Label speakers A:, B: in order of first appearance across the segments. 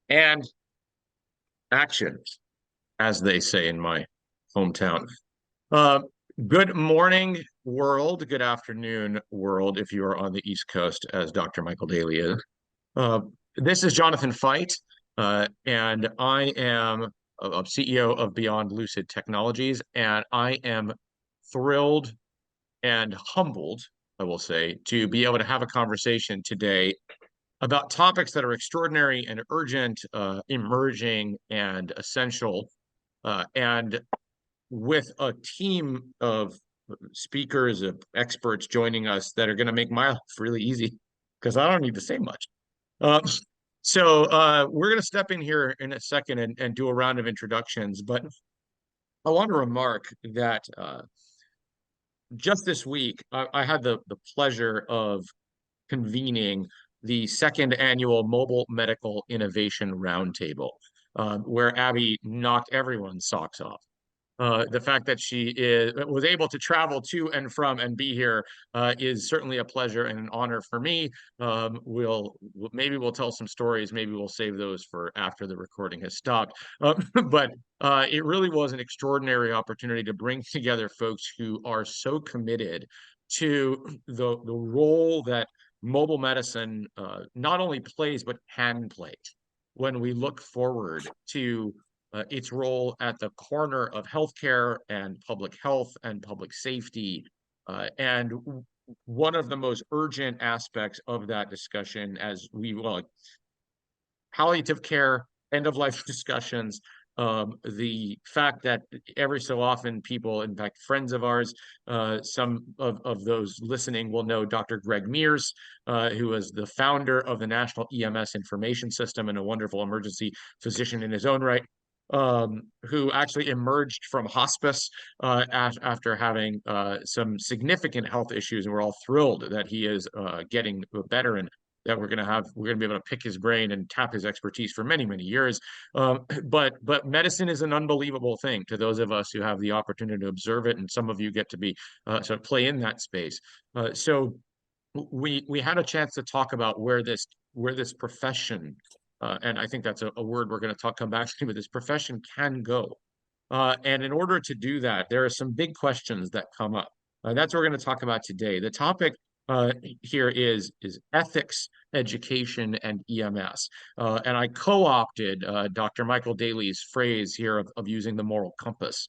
A: And action, as they say in my hometown. Uh, Good morning, world. Good afternoon, world, if you are on the East Coast, as Dr. Michael Dailey is. Uh, this is Jonathan Fite, and I am a CEO of Beyond Lucid Technologies, and I am thrilled and humbled, I will say, to be able to have a conversation today about topics that are extraordinary and urgent, emerging, and essential. And with a team of speakers, of experts joining us that are going to make my life really easy because I don't need to say much. Uh, we're going to step in here in a second and do a round of introductions. But I want to remark that just this week, I had the pleasure of convening the second annual Mobile Medical Innovation Roundtable, where Abby knocked everyone's socks off. The fact that she was able to travel to and from and be here is certainly a pleasure and an honor for me. Maybe we'll tell some stories. Maybe we'll save those for after the recording has stopped. But it really was an extraordinary opportunity to bring together folks who are so committed to the role that mobile medicine not only plays but can play when we look forward to its role at the corner of healthcare and public health and public safety. And one of the most urgent aspects of that discussion, palliative care, end of life discussions, the fact that every so often people, in fact, friends of ours, some of those listening will know Dr. Greg Mears, who was the founder of the National EMS Information System and a wonderful emergency physician in his own right, who actually emerged from hospice after having some significant health issues, and we're all thrilled that he is getting better and that we're going to be able to pick his brain and tap his expertise for many, many years. But medicine is an unbelievable thing to those of us who have the opportunity to observe it, and some of you get to be sort of play in that space. So we had a chance to talk about where this profession, and I think that's a word we're going to come back to, but this profession can go. And in order to do that, there are some big questions that come up. That's what we're going to talk about today. The topic here is ethics, education, and EMS. And I co-opted Dr. Michael Dailey's phrase here of using the moral compass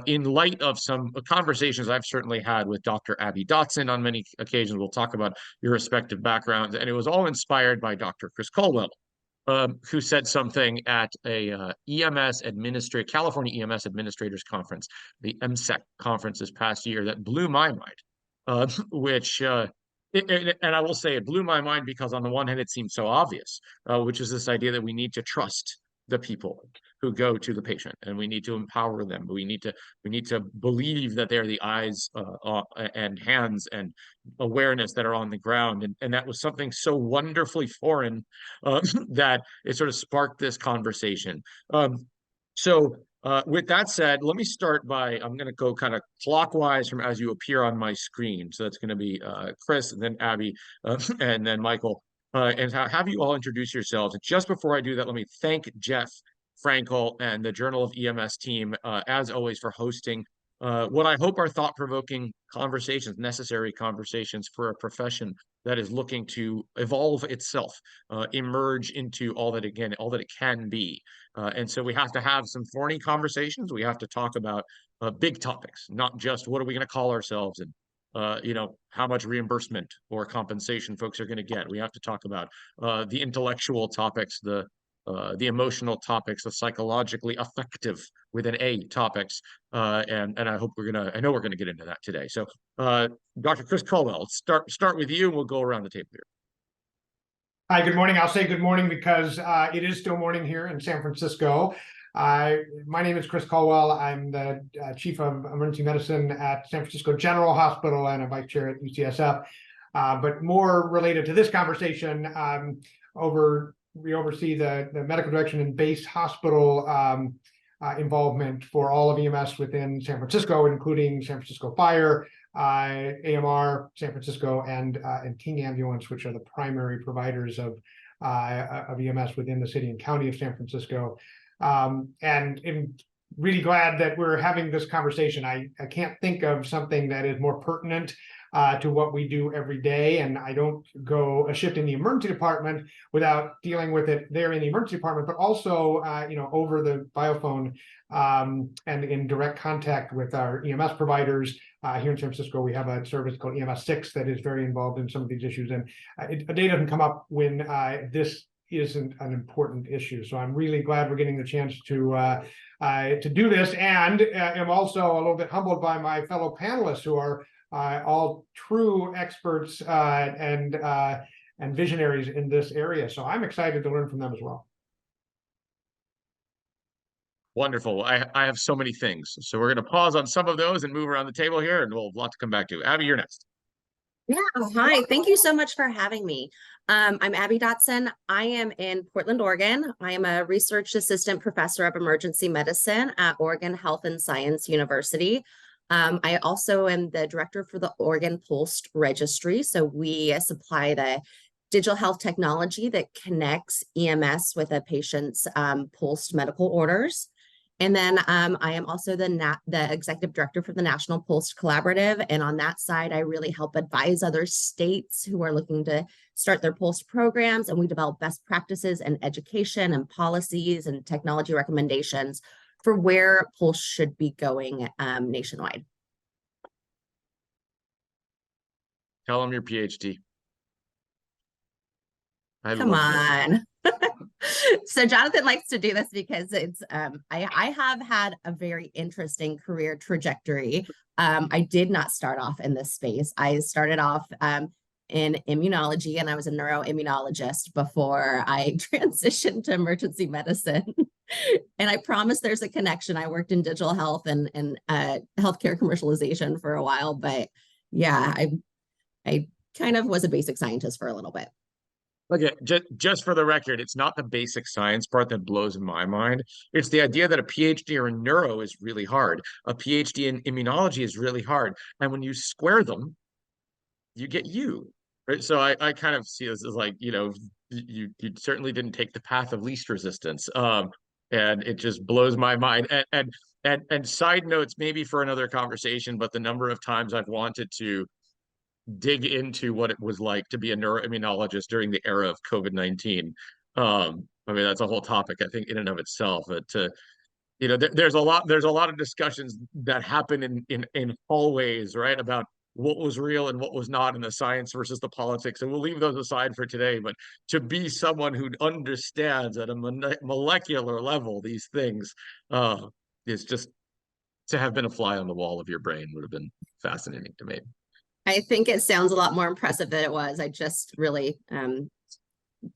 A: in light of some conversations I've certainly had with Dr. Abby Dotson on many occasions. We'll talk about your respective backgrounds, and it was all inspired by Dr. Chris Colwell, who said something at a California EMS Administrators Conference, the MSEC conference this past year, that blew my mind. And I will say it blew my mind because on the one hand, it seemed so obvious, which is this idea that we need to trust the people who go to the patient, and we need to empower them. We need to believe that they're the eyes and hands and awareness that are on the ground, and that was something so wonderfully foreign that it sort of sparked this conversation. With that said, let me start by, I'm going to go kind of clockwise from as you appear on my screen. So that's going to be Chris, and then Abby, and then Michael. And have you all introduce yourselves. And just before I do that, let me thank Jeff Frankel and the Journal of EMS team, as always, for hosting what I hope are thought-provoking conversations, necessary conversations for a profession that is looking to evolve itself, emerge into all that it can be. And so we have to have some thorny conversations. We have to talk about big topics, not just what are we going to call ourselves and how much reimbursement or compensation folks are going to get. We have to talk about the intellectual topics, the emotional topics, the psychologically effective with an A topics, and I know we're gonna get into that today. So, Dr. Chris Colwell, let's start with you, and we'll go around the table here.
B: Hi, good morning. I'll say good morning because it is still morning here in San Francisco. My name is Chris Colwell. I'm the Chief of Emergency Medicine at San Francisco General Hospital and a Vice Chair at UCSF. But more related to this conversation, we oversee the medical direction and base hospital involvement for all of EMS within San Francisco, including San Francisco Fire, AMR, San Francisco, and King Ambulance, which are the primary providers of of EMS within the city and county of San Francisco. And I'm really glad that we're having this conversation. I can't think of something that is more pertinent to what we do every day. And I don't go a shift in the emergency department without dealing with it there in the emergency department, but also, over the biophone and in direct contact with our EMS providers. Here in San Francisco, we have a service called EMS 6 that is very involved in some of these issues. And a day doesn't come up when this isn't an important issue. So I'm really glad we're getting the chance to do this, and am also a little bit humbled by my fellow panelists who are all true experts and visionaries in this area. So I'm excited to learn from them as well.
A: Wonderful. I have so many things. So we're going to pause on some of those and move around the table here, and we'll have a lot to come back to. Abby, you're next.
C: Yeah, hi. Thank you so much for having me. I'm Abby Dotson. I am in Portland, Oregon. I am a research assistant professor of emergency medicine at Oregon Health and Science University. I also am the director for the Oregon Pulse Registry. So we supply the digital health technology that connects EMS with a patient's pulsed medical orders. And then I am also the executive director for the National Pulse Collaborative. And on that side, I really help advise other states who are looking to start their Pulse programs. And we develop best practices and education and policies and technology recommendations for where Pulse should be going nationwide.
A: Tell them your PhD.
C: Come on. So Jonathan likes to do this because it's I have had a very interesting career trajectory. I did not start off in this space. I started off in immunology, and I was a neuroimmunologist before I transitioned to emergency medicine. And I promise there's a connection. I worked in digital health and healthcare commercialization for a while, but yeah, I kind of was a basic scientist for a little bit.
A: Okay, just for the record, it's not the basic science part that blows my mind. It's the idea that a PhD in neuro is really hard. A PhD in immunology is really hard. And when you square them, you get you. Right? So I kind of see this as like, you certainly didn't take the path of least resistance. And it just blows my mind. And side notes, maybe for another conversation, but the number of times I've wanted to dig into what it was like to be a neuroimmunologist during the era of COVID-19. I mean, that's a whole topic, I think, in and of itself. But there's a lot of discussions that happen in hallways, right, about what was real and what was not in the science versus the politics. And we'll leave those aside for today. But to be someone who understands at a molecular level these things is just, to have been a fly on the wall of your brain would have been fascinating to me.
C: I think it sounds a lot more impressive than it was. I just really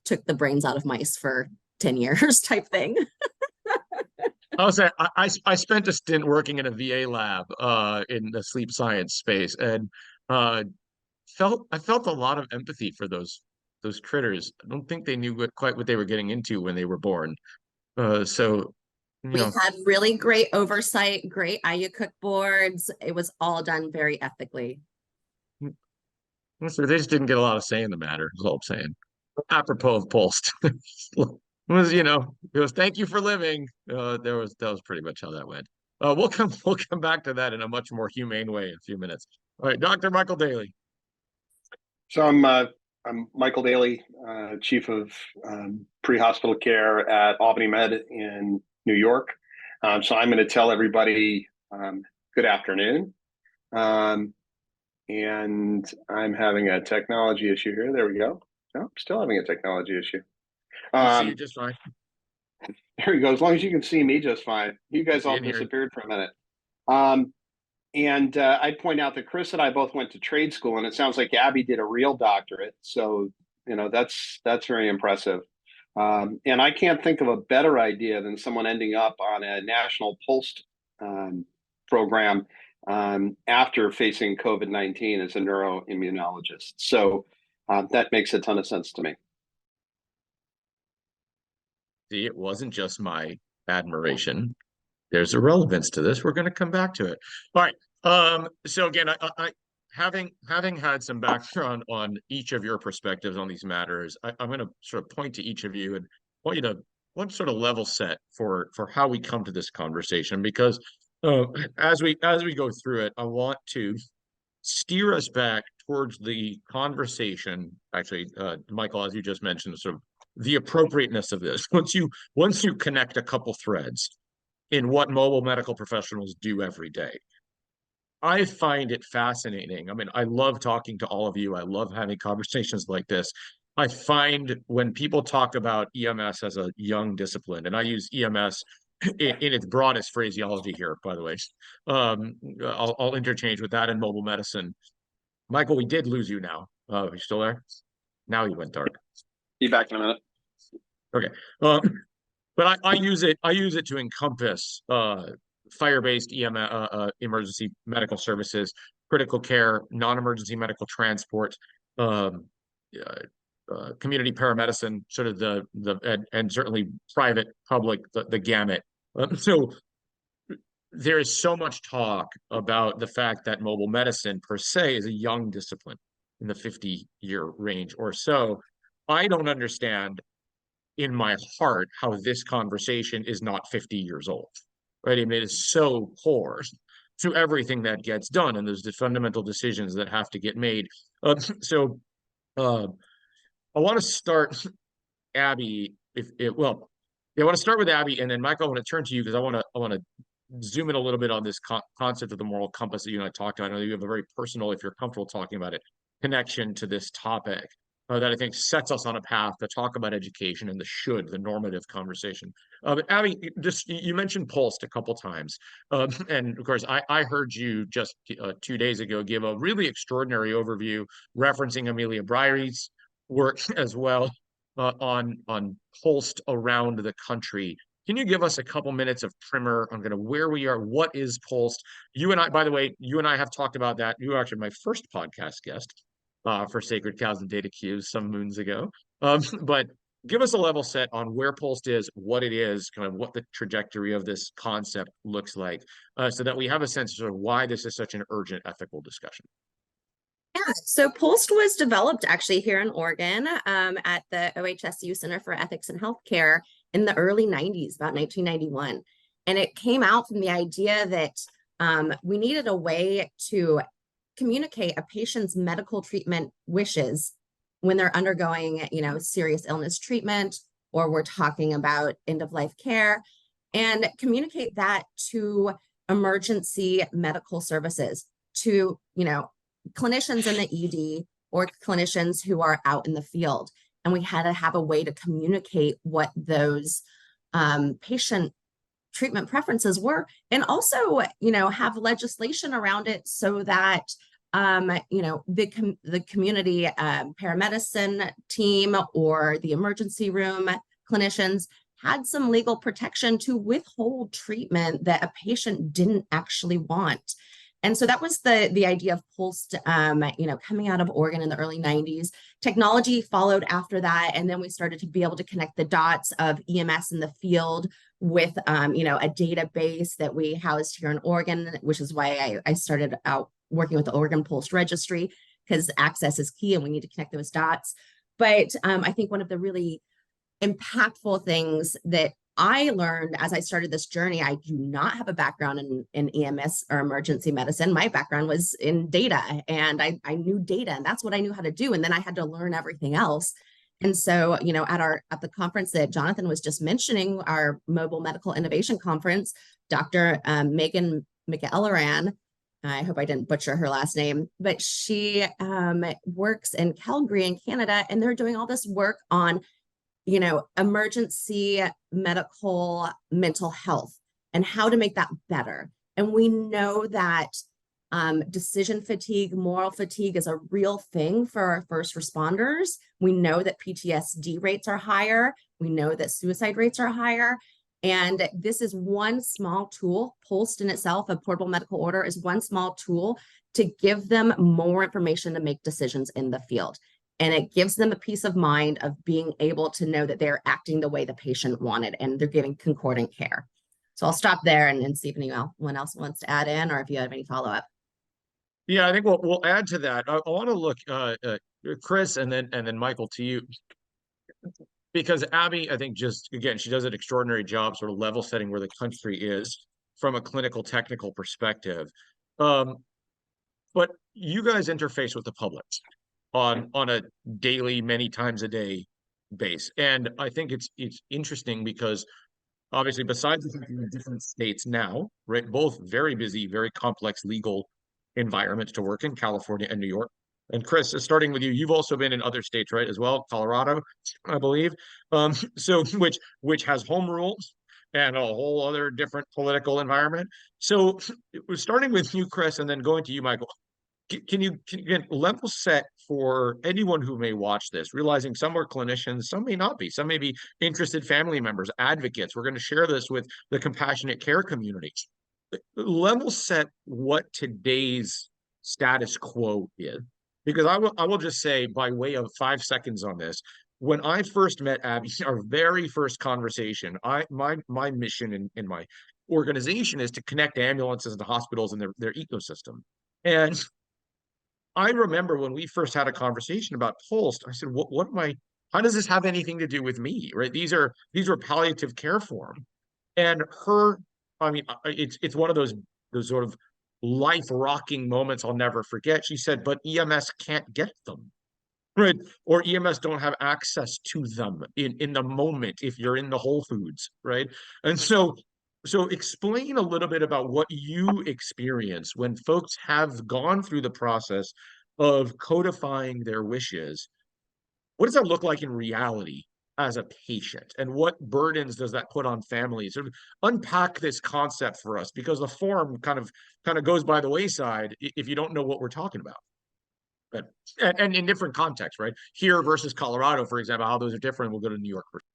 C: took the brains out of mice for 10 years type thing.
A: I'll say I spent a stint working in a VA lab in the sleep science space, and I felt a lot of empathy for those critters. I don't think they knew quite what they were getting into when they were born. So
C: we had really great oversight, great IU-cook boards. It was all done very ethically.
A: So they just didn't get a lot of say in the matter, is all I'm saying. Apropos of Pulse. It was thank you for living. That was pretty much how that went. We'll come back to that in a much more humane way in a few minutes. All right, Dr. Michael Dailey.
D: So I'm Michael Dailey, chief of pre-hospital care at Albany Med in New York. So I'm going to tell everybody good afternoon. And I'm having a technology issue here. There we go. No, I'm still having a technology issue.
A: I see you just fine.
D: There we go. As long as you can see me just fine. You guys all disappeared for a minute. And I'd point out that Chris and I both went to trade school, and it sounds like Abby did a real doctorate. So, that's very impressive. And I can't think of a better idea than someone ending up on a national pulse program after facing COVID-19 as a neuroimmunologist. So that makes a ton of sense to me.
A: See, it wasn't just my admiration. There's a relevance to this. We're going to come back to it. All right. So again, I having had some background on each of your perspectives on these matters, I'm going to sort of point to each of you and want you to one sort of level set for how we come to this conversation, because as we go through it, I want to steer us back towards the conversation. Actually, Michael, as you just mentioned, sort of the appropriateness of this. Once you connect a couple threads in what mobile medical professionals do every day, I find it fascinating. I mean, I love talking to all of you. I love having conversations like this. I find when people talk about EMS as a young discipline, and I use EMS in its broadest phraseology here, by the way. I'll interchange with that in mobile medicine. Michael, we did lose you now. Are you still there? Now he went dark.
D: Be back in a minute.
A: Okay. But I use it to encompass fire-based EMS, emergency medical services, critical care, non-emergency medical transport, community paramedicine, sort of and certainly private, public, the gamut. So there is so much talk about the fact that mobile medicine per se is a young discipline in the 50-year range or so. I don't understand in my heart how this conversation is not 50 years old, right? I mean, it is so core to everything that gets done, and there's the fundamental decisions that have to get made. I want to start, Abby, I want to start with Abby, and then Michael, I want to turn to you because I want to zoom in a little bit on this concept of the moral compass that you and I talked about. I know you have a very personal, if you're comfortable talking about it, connection to this topic that I think sets us on a path to talk about education and the normative conversation. Abby, you mentioned PULSed a couple times, and of course, I heard you just 2 days ago give a really extraordinary overview referencing Amelia Briery's work as well on PULSed around the country. Can you give us a couple minutes of primer on kind of where we are? What is PULSed? You and I, by the way, have talked about that. You were actually my first podcast guest for Sacred Cows and Data Queues some moons ago. But give us a level set on where PULSed is, what it is, kind of what the trajectory of this concept looks like, so that we have a sense of why this is such an urgent ethical discussion.
C: Yeah, so PULSed was developed actually here in Oregon at the OHSU Center for Ethics and Healthcare in the early 90s, about 1991. And it came out from the idea that we needed a way to communicate a patient's medical treatment wishes when they're undergoing, serious illness treatment, or we're talking about end-of-life care, and communicate that to emergency medical services, to, clinicians in the ED or clinicians who are out in the field. And we had to have a way to communicate what those patient treatment preferences were, and also, have legislation around it so that, the community paramedicine team or the emergency room clinicians had some legal protection to withhold treatment that a patient didn't actually want. And so that was the idea of PULSed, coming out of Oregon in the early 90s. Technology followed after that, and then we started to be able to connect the dots of EMS in the field with, a database that we housed here in Oregon, which is why I started out working with the Oregon PULSed Registry, because access is key and we need to connect those dots. But I think one of the really impactful things that I learned as I started this journey, I do not have a background in EMS or emergency medicine. My background was in data, and I knew data, and that's what I knew how to do. And then I had to learn everything else. And so, at the conference that Jonathan was just mentioning, our Mobile Medical Innovation Conference, Dr. Megan McElleran, I hope I didn't butcher her last name, but she works in Calgary in Canada, and they're doing all this work on emergency medical mental health and how to make that better. And we know that decision fatigue, moral fatigue is a real thing for our first responders. We know that PTSD rates are higher. We know that suicide rates are higher. And this is one small tool. PULSed in itself, a portable medical order, is one small tool to give them more information to make decisions in the field. And it gives them a peace of mind of being able to know that they're acting the way the patient wanted and they're giving concordant care. So I'll stop there and see if anyone else wants to add in, or if you have any follow-up.
A: Yeah, I think we'll add to that. I want to look, Chris, and then Michael, to you, because Abby, I think, just again, she does an extraordinary job sort of level setting where the country is from a clinical technical perspective. Um, but you guys interface with the public on a daily, many times a day base, and I think it's interesting because obviously, besides the fact you're in different states now, right? Both very busy, very complex legal environments to work in, California and New York. And Chris, starting with you, you've also been in other states, right, as well, Colorado, I believe. So which has home rules and a whole other different political environment. So starting with you, Chris, and then going to you, Michael. Can you level set for anyone who may watch this, realizing some are clinicians, some may not be, some may be interested family members, advocates. We're going to share this with the compassionate care community. Level set what today's status quo is, because I will just say, by way of 5 seconds on this, when I first met Abby, our very first conversation, my mission in my organization is to connect ambulances to hospitals and their ecosystem. And I remember when we first had a conversation about Pulse, I said, what am I, how does this have anything to do with me? Right? These were palliative care form. And her, I mean, it's one of those sort of life rocking moments I'll never forget. She said, but EMS can't get them. Right. Or EMS don't have access to them in the moment if you're in the Whole Foods, right? And so explain a little bit about what you experience when folks have gone through the process of codifying their wishes. What does that look like in reality as a patient? And what burdens does that put on families? Sort of unpack this concept for us, because the form kind of goes by the wayside if you don't know what we're talking about. But and in different contexts, right? Here versus Colorado, for example, how those are different. We'll go to New York first.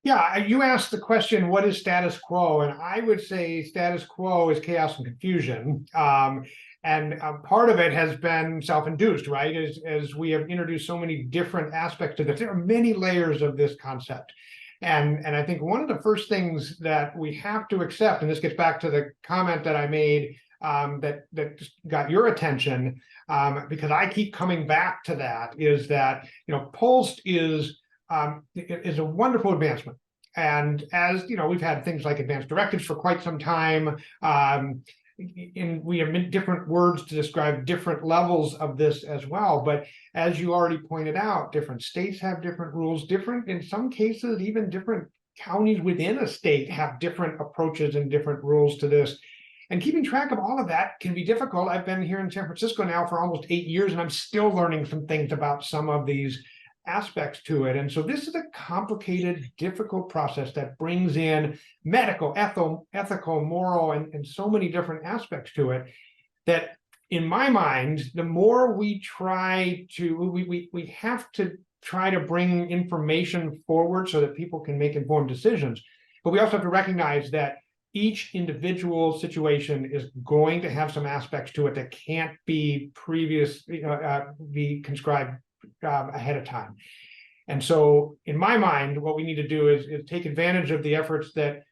B: Yeah, you asked the question, what is status quo? And I would say status quo is chaos and confusion. And part of it has been self-induced, right? As we have introduced so many different aspects to this, there are many layers of this concept. And I think one of the first things that we have to accept, and this gets back to the comment that I made that just got your attention, because I keep coming back to that, is that, Pulse is a wonderful advancement. And as you know, we've had things like advanced directives for quite some time. And we have different words to describe different levels of this as well. But as you already pointed out, different states have different rules, different, in some cases, even different counties within a state have different approaches and different rules to this. And keeping track of all of that can be difficult. I've been here in San Francisco now for almost 8 years, and I'm still learning some things about some of these aspects to it. And so this is a complicated, difficult process that brings in medical, ethical, moral, and so many different aspects to it that, in my mind, the more we try to, we have to try to bring information forward so that people can make informed decisions. But we also have to recognize that each individual situation is going to have some aspects to it that can't be be conscribed ahead of time. And so, in my mind, what we need to do is take advantage of the efforts that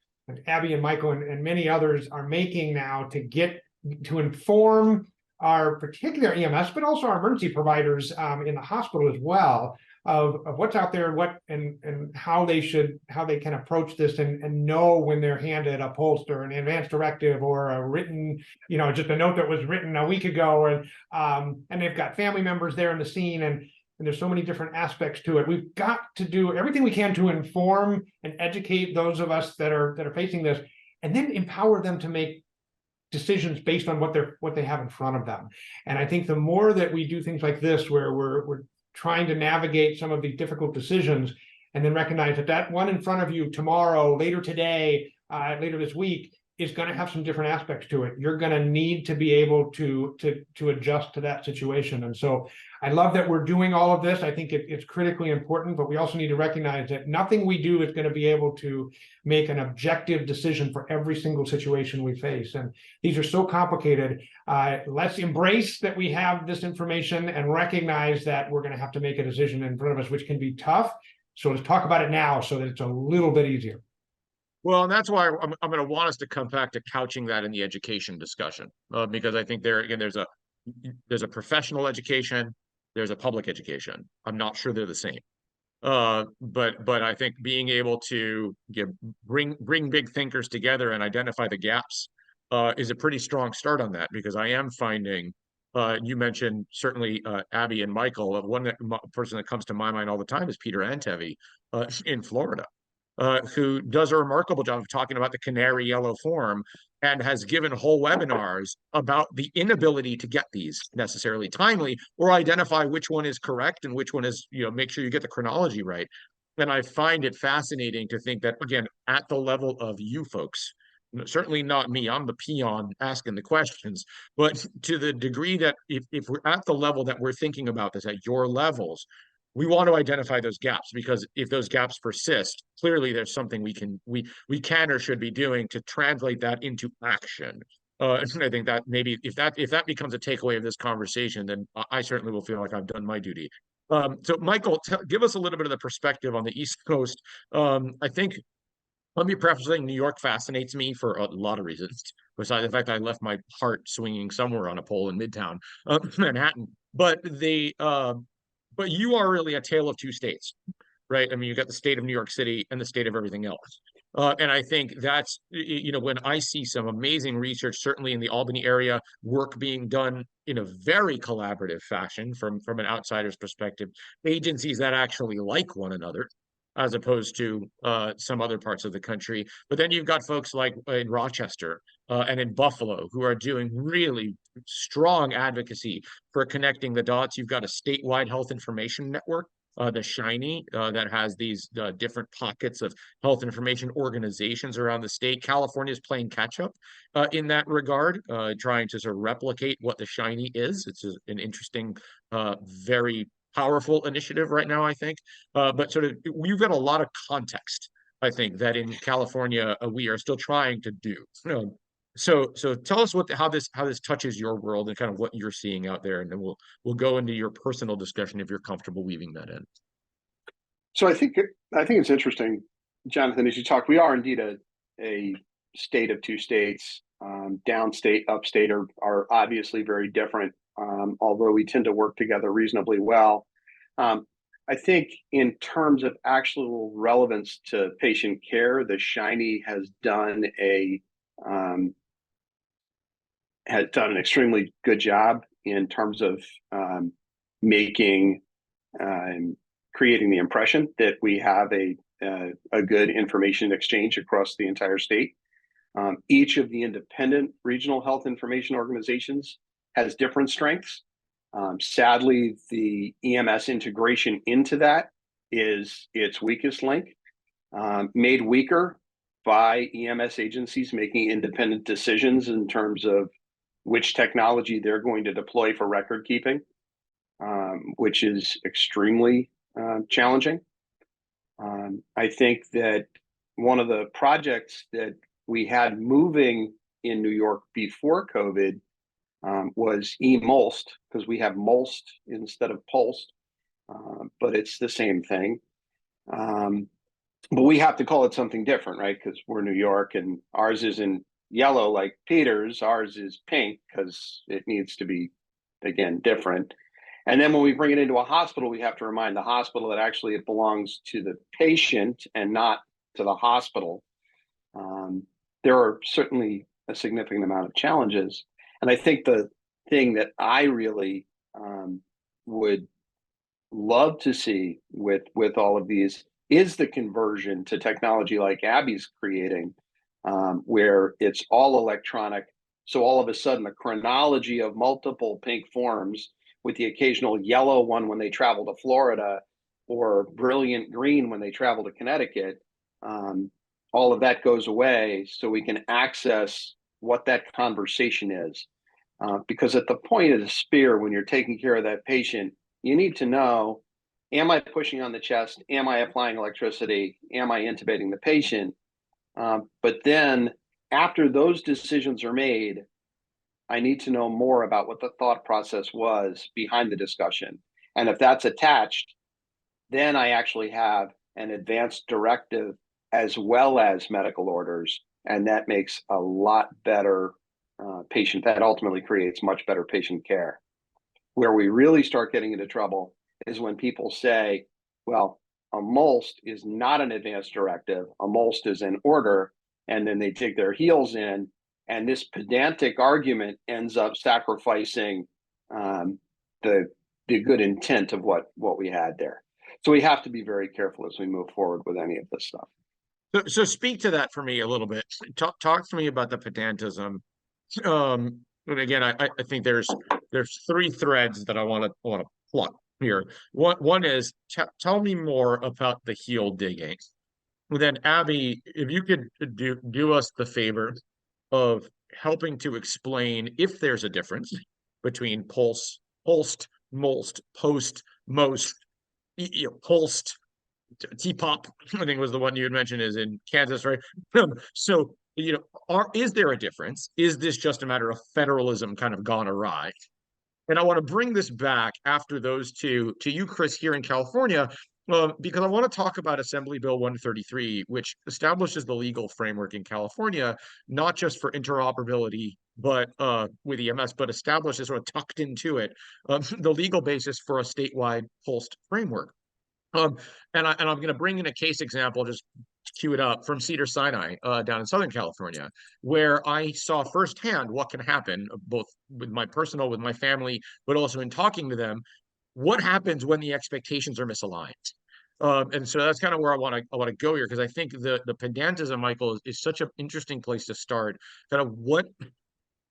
B: Abby and Michael and many others are making now to inform our particular EMS, but also our emergency providers in the hospital as well, of what's out there, and how they can approach this and know when they're handed a Pulse or an advanced directive or a written, just a note that was written a week ago, and they've got family members there in the scene, and there's so many different aspects to it. We've got to do everything we can to inform and educate those of us that are facing this, and then empower them to make decisions based on what they have in front of them. And I think the more that we do things like this, where we're trying to navigate some of these difficult decisions, and then recognize that one in front of you tomorrow, later today, later this week, is going to have some different aspects to it. You're going to need to be able to adjust to that situation. And so I love that we're doing all of this. I think it's critically important, but we also need to recognize that nothing we do is going to be able to make an objective decision for every single situation we face. And these are so complicated. Let's embrace that we have this information and recognize that we're going to have to make a decision in front of us, which can be tough. So let's talk about it now so that it's a little bit easier.
A: Well, and that's why I'm going to want us to come back to couching that in the education discussion, because I think there again there's a professional education, there's a public education. I'm not sure they're the same. But I think being able to bring big thinkers together and identify the gaps is a pretty strong start on that, because I am finding you mentioned certainly Abby and Michael. Person that comes to my mind all the time is Peter Antevi in Florida, who does a remarkable job of talking about the canary yellow form and has given whole webinars about the inability to get these necessarily timely or identify which one is correct and which one is, make sure you get the chronology right. And I find it fascinating to think that, again, at the level of you folks, certainly not me, I'm the peon asking the questions, but to the degree that if we're at the level that we're thinking about this at your levels, we want to identify those gaps, because if those gaps persist, clearly there's something we can or should be doing to translate that into action. And I think that maybe if that becomes a takeaway of this conversation, then I certainly will feel like I've done my duty. So Michael, give us a little bit of the perspective on the East Coast. I think, let me preface saying New York fascinates me for a lot of reasons, besides the fact that I left my heart swinging somewhere on a pole in Midtown Manhattan. But you are really a tale of two states, right? I mean, you got the state of New York City and the state of everything else. And I think that's, when I see some amazing research, certainly in the Albany area, work being done in a very collaborative fashion from an outsider's perspective, agencies that actually like one another, as opposed to some other parts of the country. But then you've got folks like in Rochester and in Buffalo who are doing really strong advocacy for connecting the dots. You've got a statewide health information network, the Shiny, that has these different pockets of health information organizations around the state. California is playing catch up in that regard, trying to sort of replicate what the Shiny is. It's an interesting, very powerful initiative right now, I think. But sort of, we've got a lot of context, I think, that in California we are still trying to do. So tell us how this touches your world and kind of what you're seeing out there, and then we'll go into your personal discussion if you're comfortable weaving that in.
D: So I think it's interesting, Jonathan, as you talk, we are indeed a state of two states. Downstate, upstate are obviously very different, although we tend to work together reasonably well. I think in terms of actual relevance to patient care, the Shiny has done an extremely good job in terms of creating the impression that we have a good information exchange across the entire state. Each of the independent regional health information organizations has different strengths. Sadly, the EMS integration into that is its weakest link, made weaker by EMS agencies making independent decisions in terms of which technology they're going to deploy for record keeping, which is extremely challenging. I think that one of the projects that we had moving in New York before COVID was eMolst, because we have Molst instead of Pulsed, but it's the same thing. But we have to call it something different, right? Because we're New York and ours isn't yellow like Peter's, ours is pink because it needs to be, again, different. And then when we bring it into a hospital, we have to remind the hospital that actually it belongs to the patient and not to the hospital. There are certainly a significant amount of challenges. And I think the thing that I really would love to see with all of these is the conversion to technology like Abby's creating, where it's all electronic. So all of a sudden, a chronology of multiple pink forms with the occasional yellow one when they travel to Florida, or brilliant green when they travel to Connecticut, all of that goes away so we can access what that conversation is. Because at the point of the spear, when you're taking care of that patient, you need to know, am I pushing on the chest? Am I applying electricity? Am I intubating the patient? But then after those decisions are made, I need to know more about what the thought process was behind the discussion. And if that's attached, then I actually have an advanced directive as well as medical orders, and that makes a lot better that ultimately creates much better patient care. Where we really start getting into trouble is when people say, well, a MOLST is not an advanced directive, a MOLST is an order, and then they dig their heels in, and this pedantic argument ends up sacrificing the good intent of what we had there. So we have to be very careful as we move forward with any of this stuff.
A: So speak to that for me a little bit. Talk to me about the pedantism. And again, I think there's three threads that I want to pluck here. One is tell me more about the heel digging. Then Abby, if you could do us the favor of helping to explain if there's a difference between pulsed, MOLST, post, most, pulsed, T-pop, I think was the one you had mentioned, is in Kansas, right? So, is there a difference? Is this just a matter of federalism kind of gone awry? And I want to bring this back after those two to you, Chris, here in California, because I want to talk about Assembly Bill 133, which establishes the legal framework in California, not just for interoperability, but with EMS, but establishes sort of tucked into it the legal basis for a statewide pulsed framework. And I'm going to bring in a case example, just cue it up, from Cedars-Sinai down in Southern California, where I saw firsthand what can happen, both with my family, but also in talking to them, what happens when the expectations are misaligned. And so that's kind of where I want to go here, because I think the pedantism, Michael, is such an interesting place to start. Kind of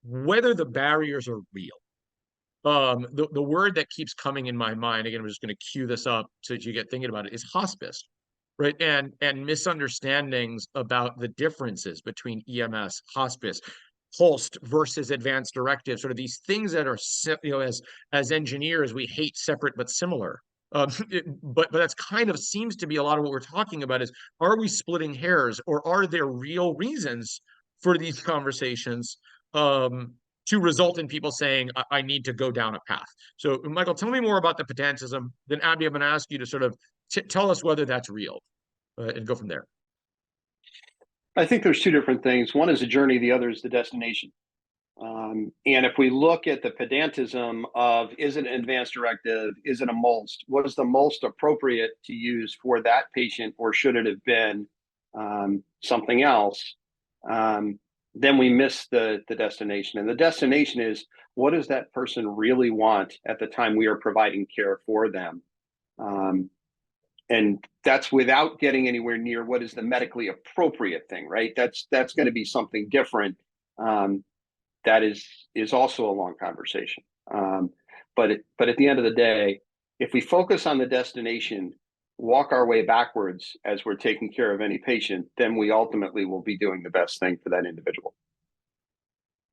A: whether the barriers are real. The word that keeps coming in my mind, again, I'm just going to cue this up so that you get thinking about it, is hospice, right? And misunderstandings about the differences between EMS, hospice, pulsed versus advanced directives, sort of these things that are, as engineers, we hate separate but similar. But that's kind of seems to be a lot of what we're talking about is, are we splitting hairs, or are there real reasons for these conversations to result in people saying, I need to go down a path? So, Michael, tell me more about the pedantism. Then, Abby, I'm going to ask you to sort of tell us whether that's real and go from there.
D: I think there's two different things. One is a journey, the other is the destination. And if we look at the pedantism of, is it an advanced directive? Is it a MOLST? What is the most appropriate to use for that patient, or should it have been something else? Then we miss the destination. And the destination is, what does that person really want at the time we are providing care for them? And that's without getting anywhere near what is the medically appropriate thing, right? That's going to be something different. That is also a long conversation. But at the end of the day, if we focus on the destination, walk our way backwards as we're taking care of any patient, then we ultimately will be doing the best thing for that individual.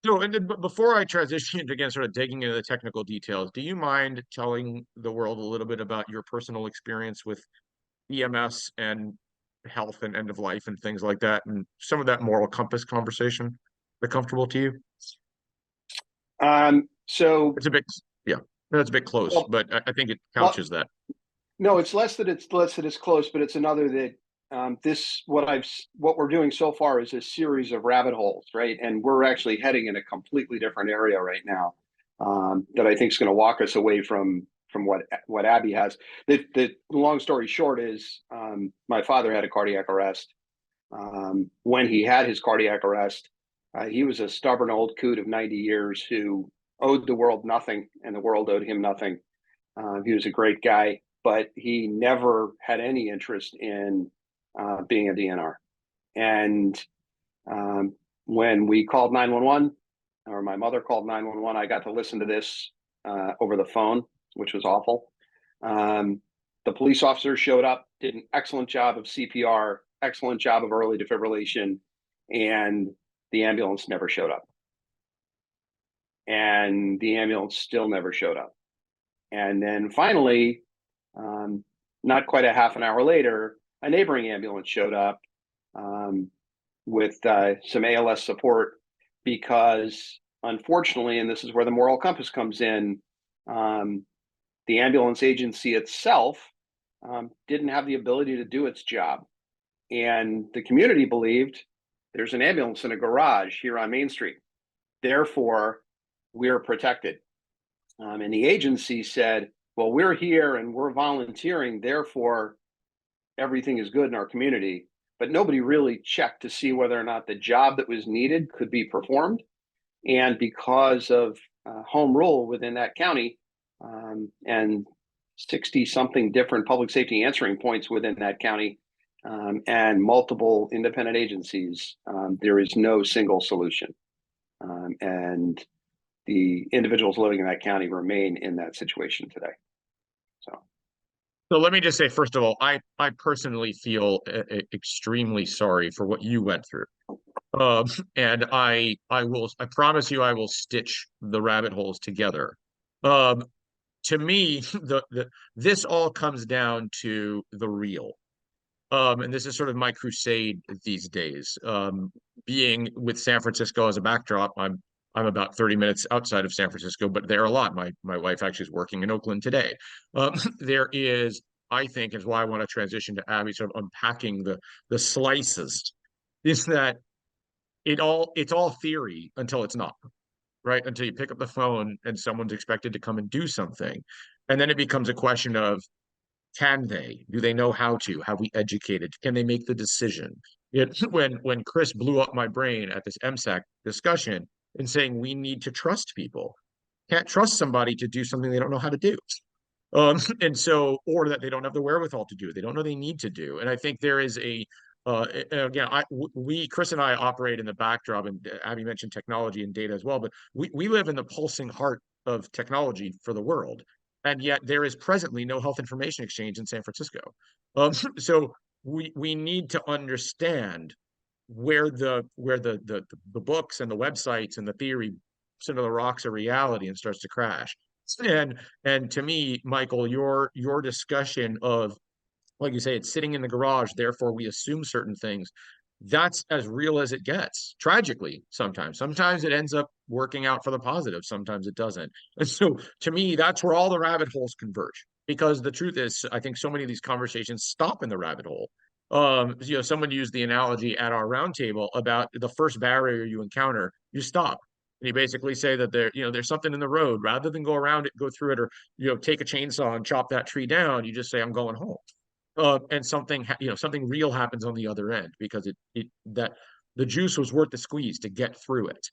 A: So, and then, before I transition into, again, sort of digging into the technical details, do you mind telling the world a little bit about your personal experience with EMS and health and end of life and things like that, and some of that moral compass conversation? Are comfortable to you?
D: So
A: it's a bit, yeah, that's a bit close, well, but I think it couches that.
D: No, it's less that it's close, but it's another that what we're doing so far is a series of rabbit holes, right? And we're actually heading in a completely different area right now that I think is going to walk us away from what Abby has. The long story short is my father had a cardiac arrest. When he had his cardiac arrest, he was a stubborn old coot of 90 years who owed the world nothing, and the world owed him nothing. He was a great guy, but he never had any interest in being a DNR. And when we called 911, or my mother called 911, I got to listen to this over the phone, which was awful. The police officer showed up, did an excellent job of CPR, excellent job of early defibrillation, and the ambulance never showed up. And the ambulance still never showed up. And then finally, not quite a half an hour later, a neighboring ambulance showed up with some ALS support, because unfortunately, and this is where the moral compass comes in, the ambulance agency itself didn't have the ability to do its job. And the community believed there's an ambulance in a garage here on Main Street. Therefore, we're protected. And the agency said, well, we're here and we're volunteering, therefore everything is good in our community. But nobody really checked to see whether or not the job that was needed could be performed. And because of home rule within that county and 60-something different public safety answering points within that county and multiple independent agencies, there is no single solution. And the individuals living in that county remain in that situation today.
A: So let me just say, first of all, I personally feel extremely sorry for what you went through. And I promise you I will stitch the rabbit holes together. To me, this all comes down to the real. And this is sort of my crusade these days. Being with San Francisco as a backdrop, I'm about 30 minutes outside of San Francisco, but there are a lot. My wife actually is working in Oakland today. There is, I think, is why I want to transition to Abby, sort of unpacking the slices, is that it's all theory until it's not, right? Until you pick up the phone and someone's expected to come and do something. And then it becomes a question of, do they know how to? Have we educated? Can they make the decision? When Chris blew up my brain at this MSAC discussion and saying we need to trust people, can't trust somebody to do something they don't know how to do. And so, or that they don't have the wherewithal to do, they don't know they need to do. And I think there is again, Chris and I operate in the backdrop, and Abby mentioned technology and data as well, but we live in the pulsing heart of technology for the world. And yet there is presently no health information exchange in San Francisco. So we need to understand where the books and the websites and the theory sort of the rocks of reality and starts to crash. And to me, Michael, your discussion of, like you say, it's sitting in the garage, therefore we assume certain things. That's as real as it gets, tragically, sometimes. Sometimes it ends up working out for the positive, sometimes it doesn't. And so to me, that's where all the rabbit holes converge. Because the truth is, I think so many of these conversations stop in the rabbit hole. Someone used the analogy at our roundtable about the first barrier you encounter, you stop. And you basically say that there's something in the road. Rather than go around it, go through it, or take a chainsaw and chop that tree down, you just say, I'm going home. And something real happens on the other end, because that the juice was worth the squeeze to get through it.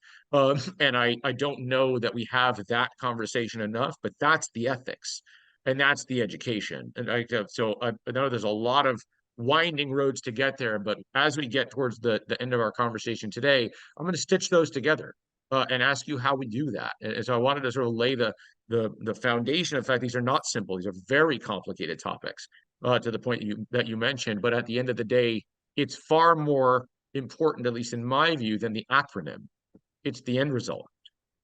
A: And I don't know that we have that conversation enough, but that's the ethics and that's the education. And I know there's a lot of winding roads to get there, but as we get towards the end of our conversation today, I'm going to stitch those together and ask you how we do that. And so I wanted to sort of lay the foundation of fact these are not simple. These are very complicated topics. To the point that you mentioned, but at the end of the day, it's far more important, at least in my view, than the acronym. It's the end result.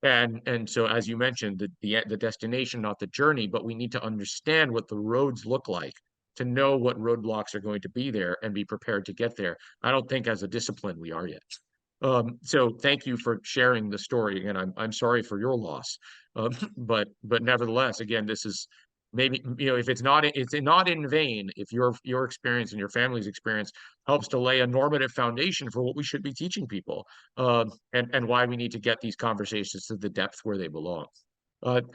A: And so, as you mentioned, the destination, not the journey, but we need to understand what the roads look like to know what roadblocks are going to be there and be prepared to get there. I don't think as a discipline we are yet. So thank you for sharing the story, and I'm sorry for your loss. But nevertheless, again, this is maybe, if it's not in vain, if your experience and your family's experience helps to lay a normative foundation for what we should be teaching people, and why we need to get these conversations to the depth where they belong.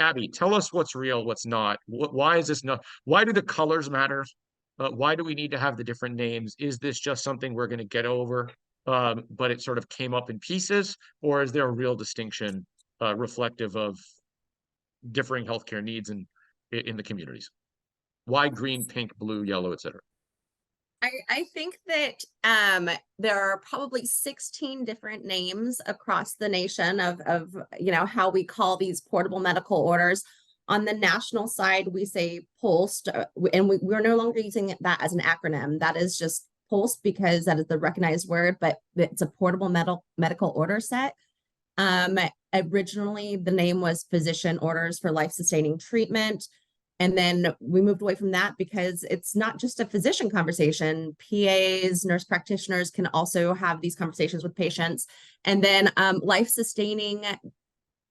A: Abby, tell us what's real, what's not. Why is this not? Why do the colors matter? Why do we need to have the different names? Is this just something we're going to get over, but it sort of came up in pieces, or is there a real distinction reflective of differing healthcare needs in the communities? Why green, pink, blue, yellow, etc.?
C: I think that there are probably 16 different names across the nation of how we call these portable medical orders. On the national side, we say PULSed, and we're no longer using that as an acronym. That is just PULSed because that is the recognized word, but it's a portable medical order set. Originally, the name was Physician Orders for Life-Sustaining Treatment. And then we moved away from that because it's not just a physician conversation. PAs, nurse practitioners can also have these conversations with patients. And then life-sustaining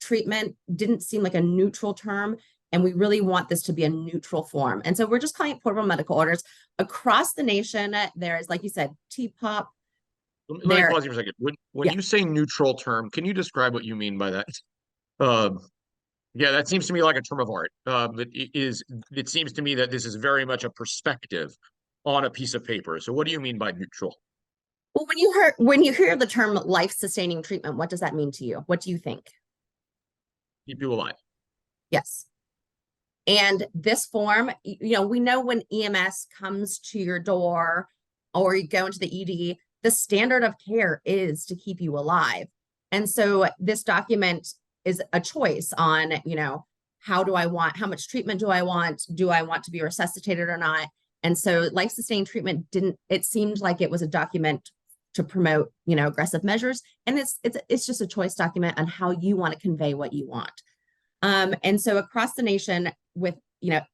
C: treatment didn't seem like a neutral term. And we really want this to be a neutral form. And so we're just calling it portable medical orders. Across the nation, there's, like you said, TPOP.
A: Let me pause you for a second. When you say neutral term, can you describe what you mean by that? Yeah, that seems to me like a term of art. But it seems to me that this is very much a perspective on a piece of paper. So what do you mean by neutral?
C: Well, when you hear the term life-sustaining treatment, what does that mean to you? What do you think?
A: Keep you alive.
C: Yes. And this form, we know when EMS comes to your door or you go into the ED, the standard of care is to keep you alive. And so this document is a choice on, how much treatment do I want? Do I want to be resuscitated or not? And so life-sustaining treatment it seemed like it was a document to promote, aggressive measures. And it's just a choice document on how you want to convey what you want. And so across the nation with,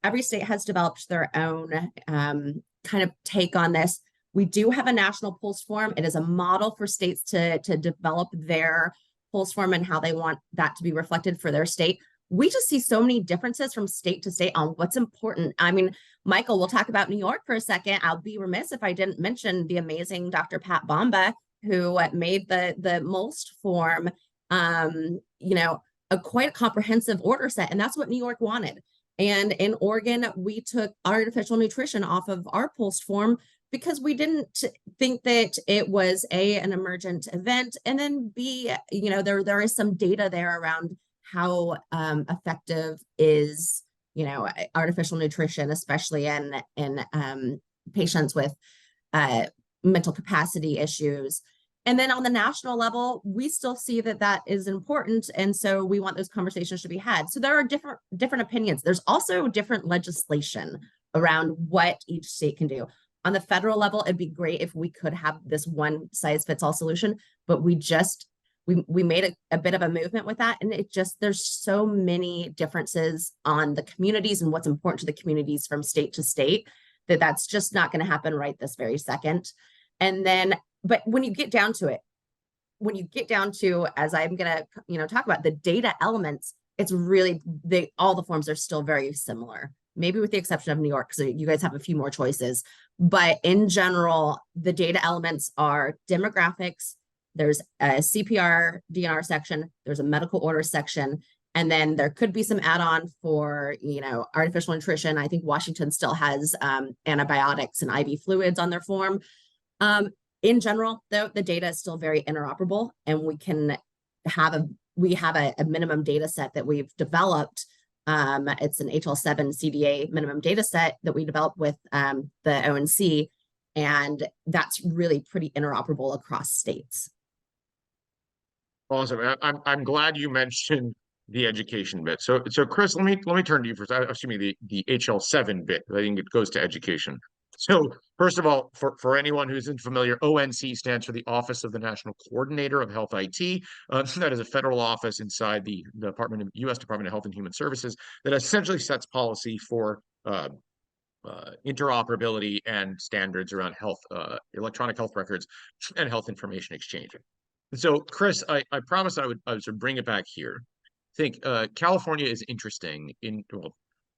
C: every state has developed their own kind of take on this. We do have a national PULSE form. It is a model for states to develop their PULSE form and how they want that to be reflected for their state. We just see so many differences from state to state on what's important. I mean, Michael, we'll talk about New York for a second. I'll be remiss if I didn't mention the amazing Dr. Pat Bomba, who made the MOLST form, a quite comprehensive order set. And that's what New York wanted. And in Oregon, we took artificial nutrition off of our PULSE form because we didn't think that it was an emergent event. And then B, there is some data there around how effective is, artificial nutrition, especially in patients with mental capacity issues. And then on the national level, we still see that is important. And so we want those conversations to be had. So there are different opinions. There's also different legislation around what each state can do. On the federal level, it'd be great if we could have this one size fits all solution, but we made a bit of a movement with that. And there's so many differences on the communities and what's important to the communities from state to state that's just not going to happen right this very second. And then, but when you get down to, as I'm going to, talk about the data elements, it's really, all the forms are still very similar, maybe with the exception of New York, so you guys have a few more choices. But in general, the data elements are demographics, there's a CPR, DNR section, there's a medical order section, and then there could be some add-on for, artificial nutrition. I think Washington still has antibiotics and IV fluids on their form. In general, though, the data is still very interoperable, and we have a minimum data set that we've developed. It's an HL7 CDA minimum data set that we developed with the ONC, and that's really pretty interoperable across states.
A: Awesome. I'm glad you mentioned the education bit. So Chris, let me turn to you first. Excuse me, the HL7 bit. I think it goes to education. So first of all, for anyone who's unfamiliar, ONC stands for the Office of the National Coordinator of Health IT. That is a federal office inside the U.S. Department of Health and Human Services that essentially sets policy for interoperability and standards around health, electronic health records, and health information exchange. So, Chris, I promised I would sort of bring it back here. I think California is interesting.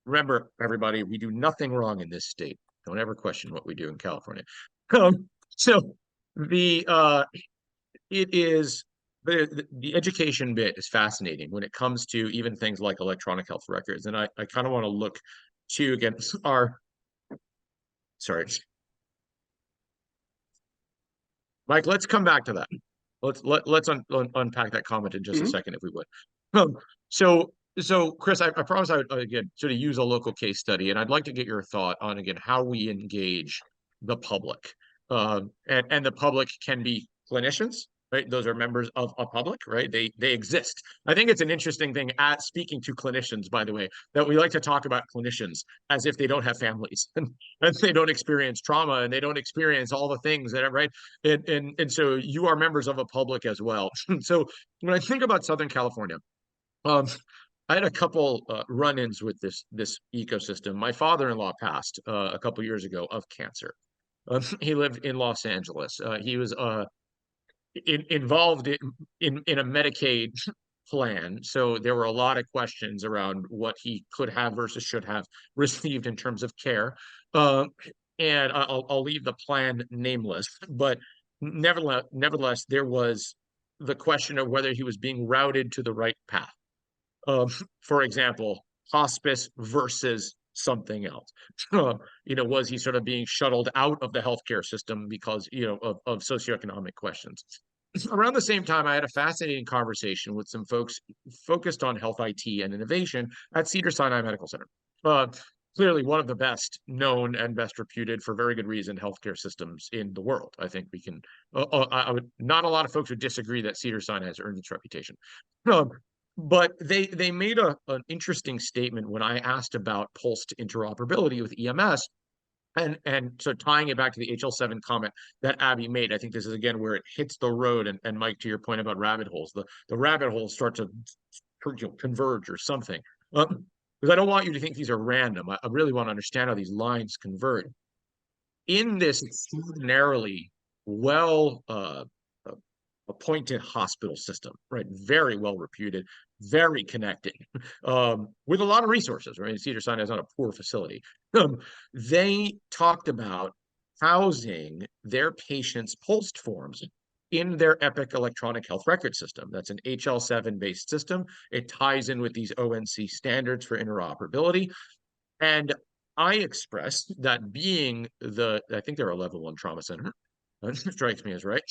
A: Remember, everybody, we do nothing wrong in this state. Don't ever question what we do in California. So the education bit is fascinating when it comes to even things like electronic health records. And I kind of want to look to, again, sorry. Mike, let's come back to that. Let's unpack that comment in just a second, if we would. So Chris, I promise I would, again, sort of use a local case study, and I'd like to get your thought on, again, how we engage the public. And the public can be clinicians, right? Those are members of a public, right? They exist. I think it's an interesting thing at speaking to clinicians, by the way, that we like to talk about clinicians as if they don't have families and they don't experience trauma and they don't experience all the things that are right. And so you are members of a public as well. So when I think about Southern California, I had a couple run-ins with this ecosystem. My father-in-law passed a couple years ago of cancer. He lived in Los Angeles. He was involved in a Medicaid plan. So there were a lot of questions around what he could have versus should have received in terms of care. And I'll leave the plan nameless, but nevertheless, there was the question of whether he was being routed to the right path. For example, hospice versus something else. Was he sort of being shuttled out of the healthcare system because, of socioeconomic questions? Around the same time, I had a fascinating conversation with some folks focused on health IT and innovation at Cedars-Sinai Medical Center. Clearly one of the best known and best reputed, for very good reason, healthcare systems in the world. I think we can, not a lot of folks would disagree that Cedars-Sinai has earned its reputation. But they made an interesting statement when I asked about pulsed interoperability with EMS. And so tying it back to the HL7 comment that Abby made, I think this is again where it hits the road. And Mike, to your point about rabbit holes, the rabbit holes start to converge or something. Because I don't want you to think these are random. I really want to understand how these lines converge. In this extraordinarily well appointed hospital system, right? Very well reputed, very connected, with a lot of resources, right? Cedars-Sinai is not a poor facility. They talked about housing their patients' pulsed forms in their Epic electronic health record system. That's an HL7 based system. It ties in with these ONC standards for interoperability. And I expressed that being I think they're a level 1 trauma center, strikes me as right.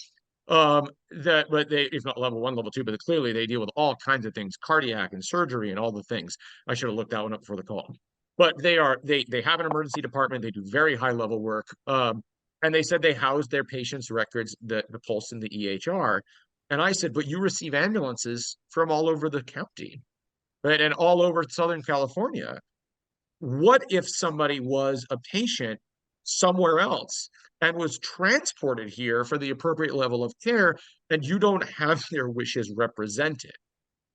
A: But if not level 1, level 2, but clearly they deal with all kinds of things, cardiac and surgery and all the things. I should have looked that one up before the call. But they have an emergency department. They do very high level work. And they said they house their patients' records, the pulse and the EHR. And I said, but you receive ambulances from all over the county, right? And all over Southern California. What if somebody was a patient somewhere else and was transported here for the appropriate level of care, and you don't have their wishes represented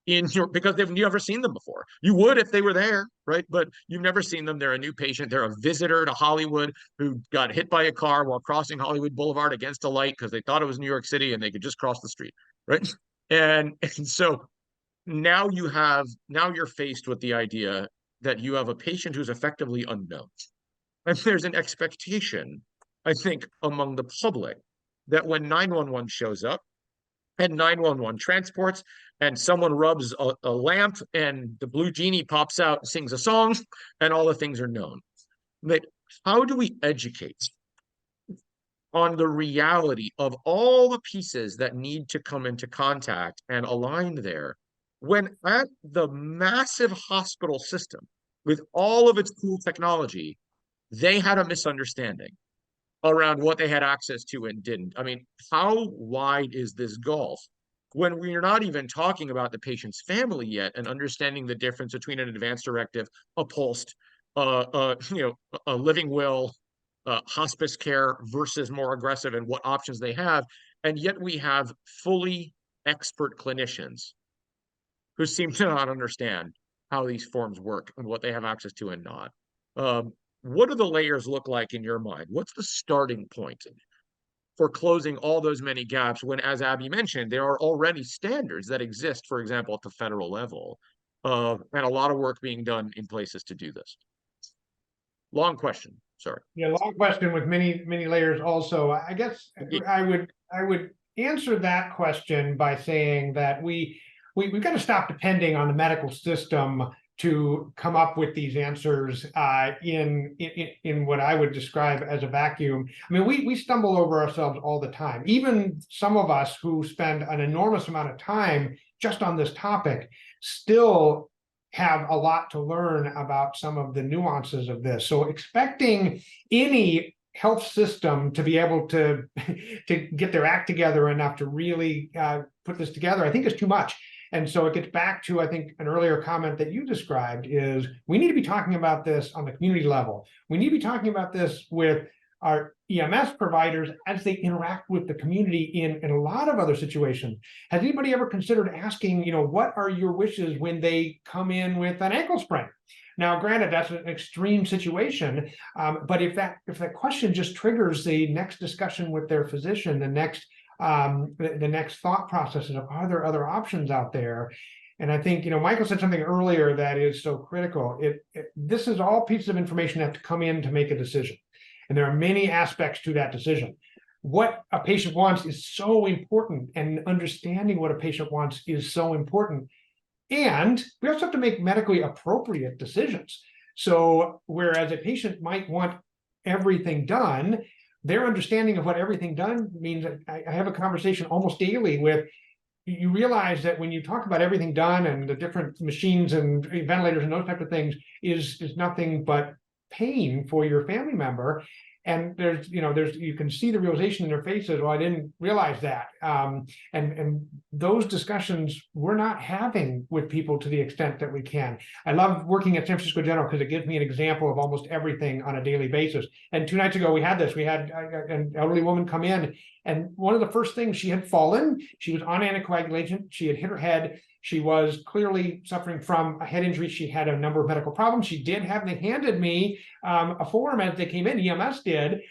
A: because you've never seen them before? You would if they were there, right? But you've never seen them. They're a new patient. They're a visitor to Hollywood who got hit by a car while crossing Hollywood Boulevard against a light because they thought it was New York City and they could just cross the street, right? And so now you're faced with the idea that you have a patient who's effectively unknown. And there's an expectation, I think, among the public that when 911 shows up and 911 transports and someone rubs a lamp and the blue genie pops out and sings a song and all the things are known. But how do we educate on the reality of all the pieces that need to come into contact and align there when at the massive hospital system with all of its cool technology, they had a misunderstanding around what they had access to and didn't? I mean, how wide is this gulf when we're not even talking about the patient's family yet and understanding the difference between an advance directive, a pulsed, a living will, hospice care versus more aggressive and what options they have. And yet we have fully expert clinicians who seem to not understand how these forms work and what they have access to and not. What do the layers look like in your mind? What's the starting point for closing all those many gaps when, as Abby mentioned, there are already standards that exist, for example, at the federal level, and a lot of work being done in places to do this? Long question, sorry.
B: Yeah, long question with many layers also. I guess I would answer that question by saying that we've got to stop depending on the medical system to come up with these answers in what I would describe as a vacuum. I mean, we stumble over ourselves all the time. Even some of us who spend an enormous amount of time just on this topic still have a lot to learn about some of the nuances of this. So expecting any health system to be able to get their act together enough to really put this together, I think is too much. And so it gets back to, I think, an earlier comment that you described is we need to be talking about this on the community level. We need to be talking about this with our EMS providers as they interact with the community in a lot of other situations. Has anybody ever considered asking, what are your wishes when they come in with an ankle sprain? Now, granted, that's an extreme situation, but if that question just triggers the next discussion with their physician, the next thought processes of are there other options out there, And I think, Michael said something earlier that is so critical. This is all pieces of information that have to come in to make a decision. And there are many aspects to that decision. What a patient wants is so important, and understanding what a patient wants is so important. And we also have to make medically appropriate decisions. So whereas a patient might want everything done, their understanding of what everything done means, I have a conversation almost daily with, you realize that when you talk about everything done and the different machines and ventilators and those type of things is nothing but pain for your family member. And you can see the realization in their faces. Well, I didn't realize that. And those discussions we're not having with people to the extent that we can. I love working at San Francisco General because it gives me an example of almost everything on a daily basis. And 2 nights ago, we had an elderly woman come in, and one of the first things, she had fallen. She was on anticoagulation. She had hit her head. She was clearly suffering from a head injury. She had a number of medical problems. She did have, they handed me a form as they came in, EMS did,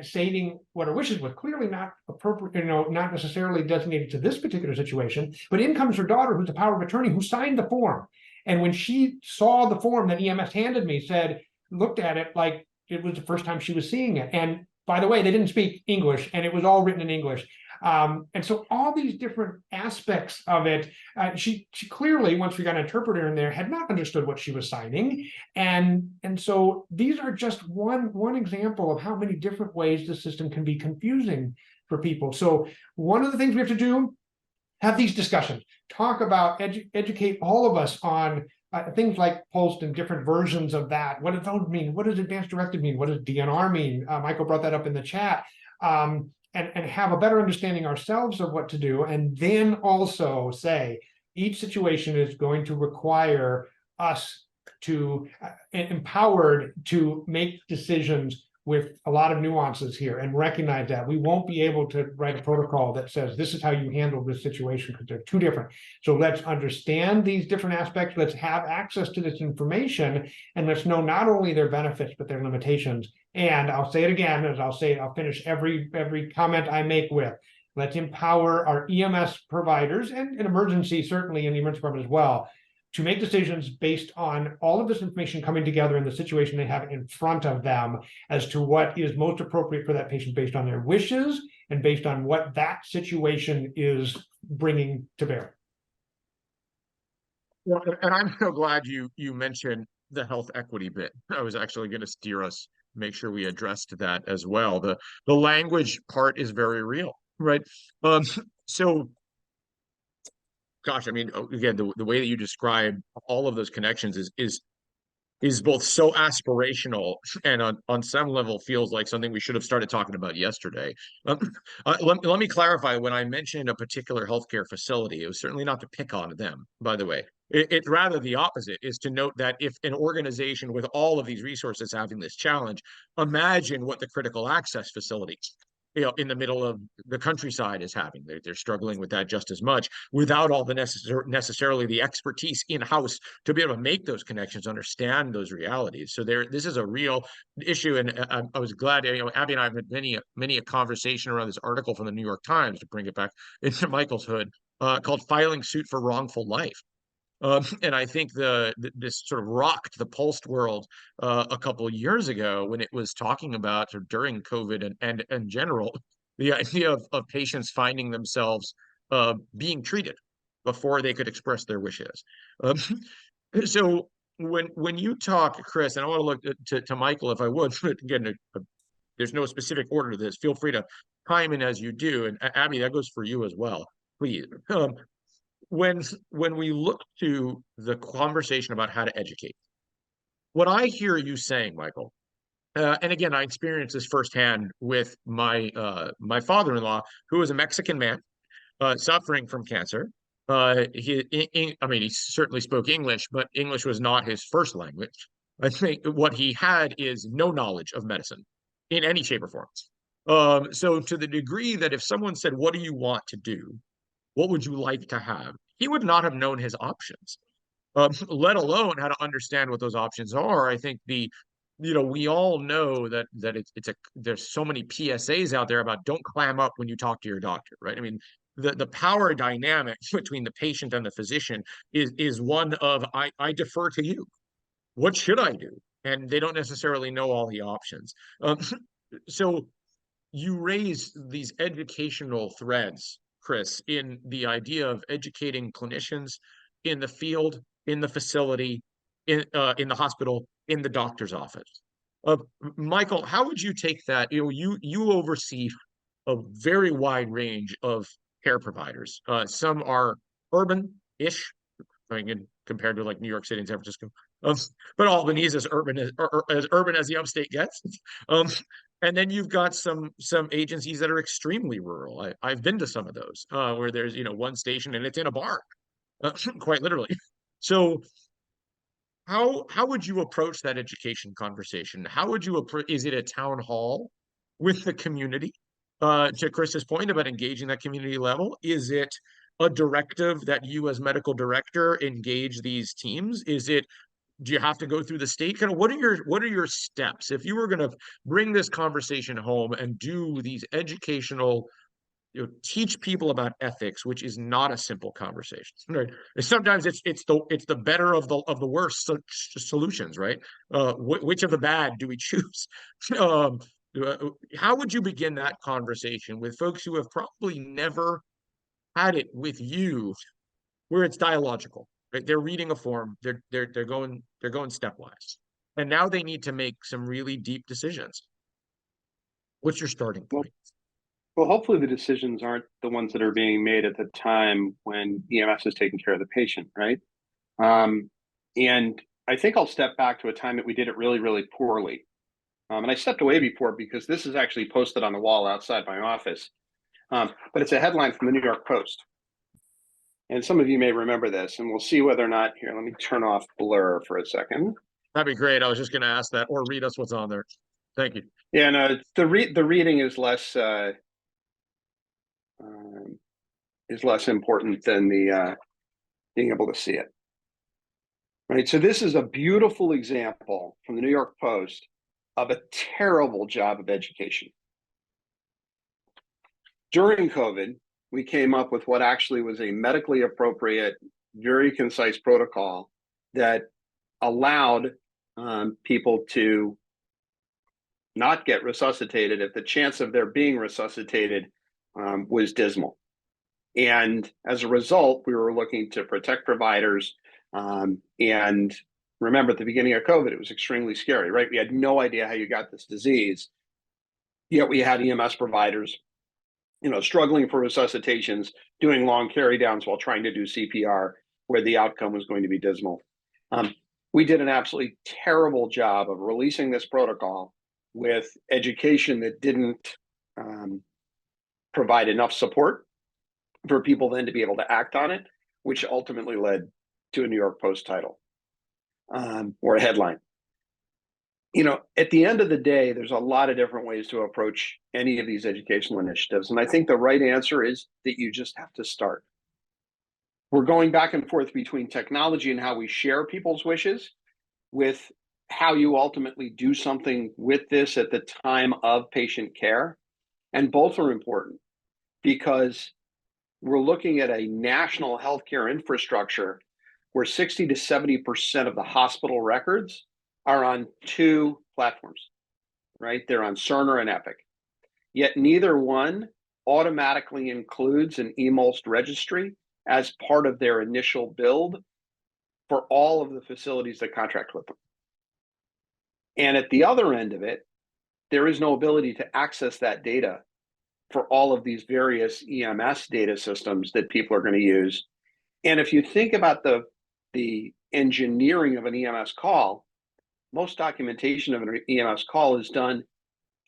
B: stating what her wishes was, clearly not appropriate, not necessarily designated to this particular situation, but in comes her daughter, who's the power of attorney, who signed the form. And when she saw the form that EMS handed me, looked at it like it was the first time she was seeing it. And by the way, they didn't speak English, and it was all written in English. And so all these different aspects of it, she clearly, once we got an interpreter in there, had not understood what she was signing. And so these are just one example of how many different ways the system can be confusing for people. So one of the things we have to do, have these discussions, talk about, educate all of us on things like PULSed and different versions of that. What does those mean? What does advanced directive mean? What does DNR mean? Michael brought that up in the chat. And have a better understanding ourselves of what to do. And then also say, each situation is going to require us to empowered to make decisions with a lot of nuances here, and recognize that we won't be able to write a protocol that says this is how you handle this situation, because they're too different. So let's understand these different aspects. Let's have access to this information, and let's know not only their benefits, but their limitations. And I'll say it again, I'll finish every comment I make with, let's empower our EMS providers and in emergency, certainly in the emergency department as well, to make decisions based on all of this information coming together in the situation they have in front of them as to what is most appropriate for that patient based on their wishes and based on what that situation is bringing to bear.
A: Well, and I'm so glad you mentioned the health equity bit. I was actually going to steer us, make sure we addressed that as well. The language part is very real, right? So gosh, I mean, again, the way that you describe all of those connections is both so aspirational and on some level feels like something we should have started talking about yesterday. Let me clarify. When I mentioned a particular healthcare facility, it was certainly not to pick on them, by the way. It's rather the opposite, is to note that if an organization with all of these resources having this challenge, imagine what the critical access facilities in the middle of the countryside is having. They're struggling with that just as much without all the necessarily the expertise in-house to be able to make those connections, understand those realities. So this is a real issue. And I was glad, Abby and I have had many a conversation around this article from the New York Times, to bring it back into Michael's hood, called "Filing Suit for Wrongful Life." And I think this sort of rocked the PULSed world a couple of years ago when it was talking about, or during COVID and in general, the idea of patients finding themselves being treated before they could express their wishes. So when you talk, Chris, and I want to look to Michael if I would, but again, there's no specific order to this. Feel free to chime in as you do. And Abby, that goes for you as well, please. When we look to the conversation about how to educate, what I hear you saying, Michael, and again, I experienced this firsthand with my father-in-law, who was a Mexican man suffering from cancer. He certainly spoke English, but English was not his first language. I think what he had is no knowledge of medicine in any shape or form. So to the degree that if someone said, "What do you want to do? What would you like to have?" he would not have known his options, let alone how to understand what those options are. I think the we all know that there's so many PSAs out there about don't clam up when you talk to your doctor, right? I mean, the power dynamic between the patient and the physician is one of I defer to you. What should I do? And they don't necessarily know all the options. So you raise these educational threads, Chris, in the idea of educating clinicians in the field, in the facility, in the hospital, in the doctor's office. Michael, how would you take that? You oversee a very wide range of care providers. Some are urban-ish, I mean, compared to like New York City and San Francisco. But Albany is as urban as the upstate gets. And then you've got some agencies that are extremely rural. I've been to some of those where there's one station and it's in a barn, quite literally. So how would you approach that education conversation? How would you approach? Is it a town hall with the community? To Chris's point about engaging that community level, is it a directive that you as medical director engage these teams? Do you have to go through the state? Kind of what are your steps if you were going to bring this conversation home and do these educational, teach people about ethics, which is not a simple conversation, right? Sometimes it's the better of the worst solutions, right? Which of the bad do we choose? How would you begin that conversation with folks who have probably never had it with you, where it's dialogical, right? They're reading a form, they're going stepwise, and now they need to make some really deep decisions. What's your starting point?
D: Well, hopefully the decisions aren't the ones that are being made at the time when EMS is taking care of the patient, right? And I think I'll step back to a time that we did it really, really poorly. And I stepped away before because this is actually posted on the wall outside my office. But it's a headline from the New York Post. And some of you may remember this, and we'll see whether or not, here, let me turn off blur for a second.
A: That'd be great. I was just going to ask that, or read us what's on there. Thank you.
D: Yeah, no, the reading is less important than the being able to see it. Right. So this is a beautiful example from the New York Post of a terrible job of education. During COVID, we came up with what actually was a medically appropriate, very concise protocol that allowed people to not get resuscitated if the chance of their being resuscitated was dismal. And as a result, we were looking to protect providers. And remember, at the beginning of COVID, it was extremely scary, right? We had no idea how you got this disease. Yet we had EMS providers, struggling for resuscitations, doing long carry downs while trying to do CPR, where the outcome was going to be dismal. We did an absolutely terrible job of releasing this protocol with education that didn't provide enough support for people then to be able to act on it, which ultimately led to a New York Post title or a headline. At the end of the day, there's a lot of different ways to approach any of these educational initiatives. And I think the right answer is that you just have to start. We're going back and forth between technology and how we share people's wishes with how you ultimately do something with this at the time of patient care. And both are important because we're looking at a national healthcare infrastructure where 60 to 70% of the hospital records are on two platforms, right? They're on Cerner and Epic. Yet neither one automatically includes an eMOLST registry as part of their initial build for all of the facilities that contract with them. And at the other end of it, there is no ability to access that data for all of these various EMS data systems that people are going to use. And if you think about the engineering of an EMS call, most documentation of an EMS call is done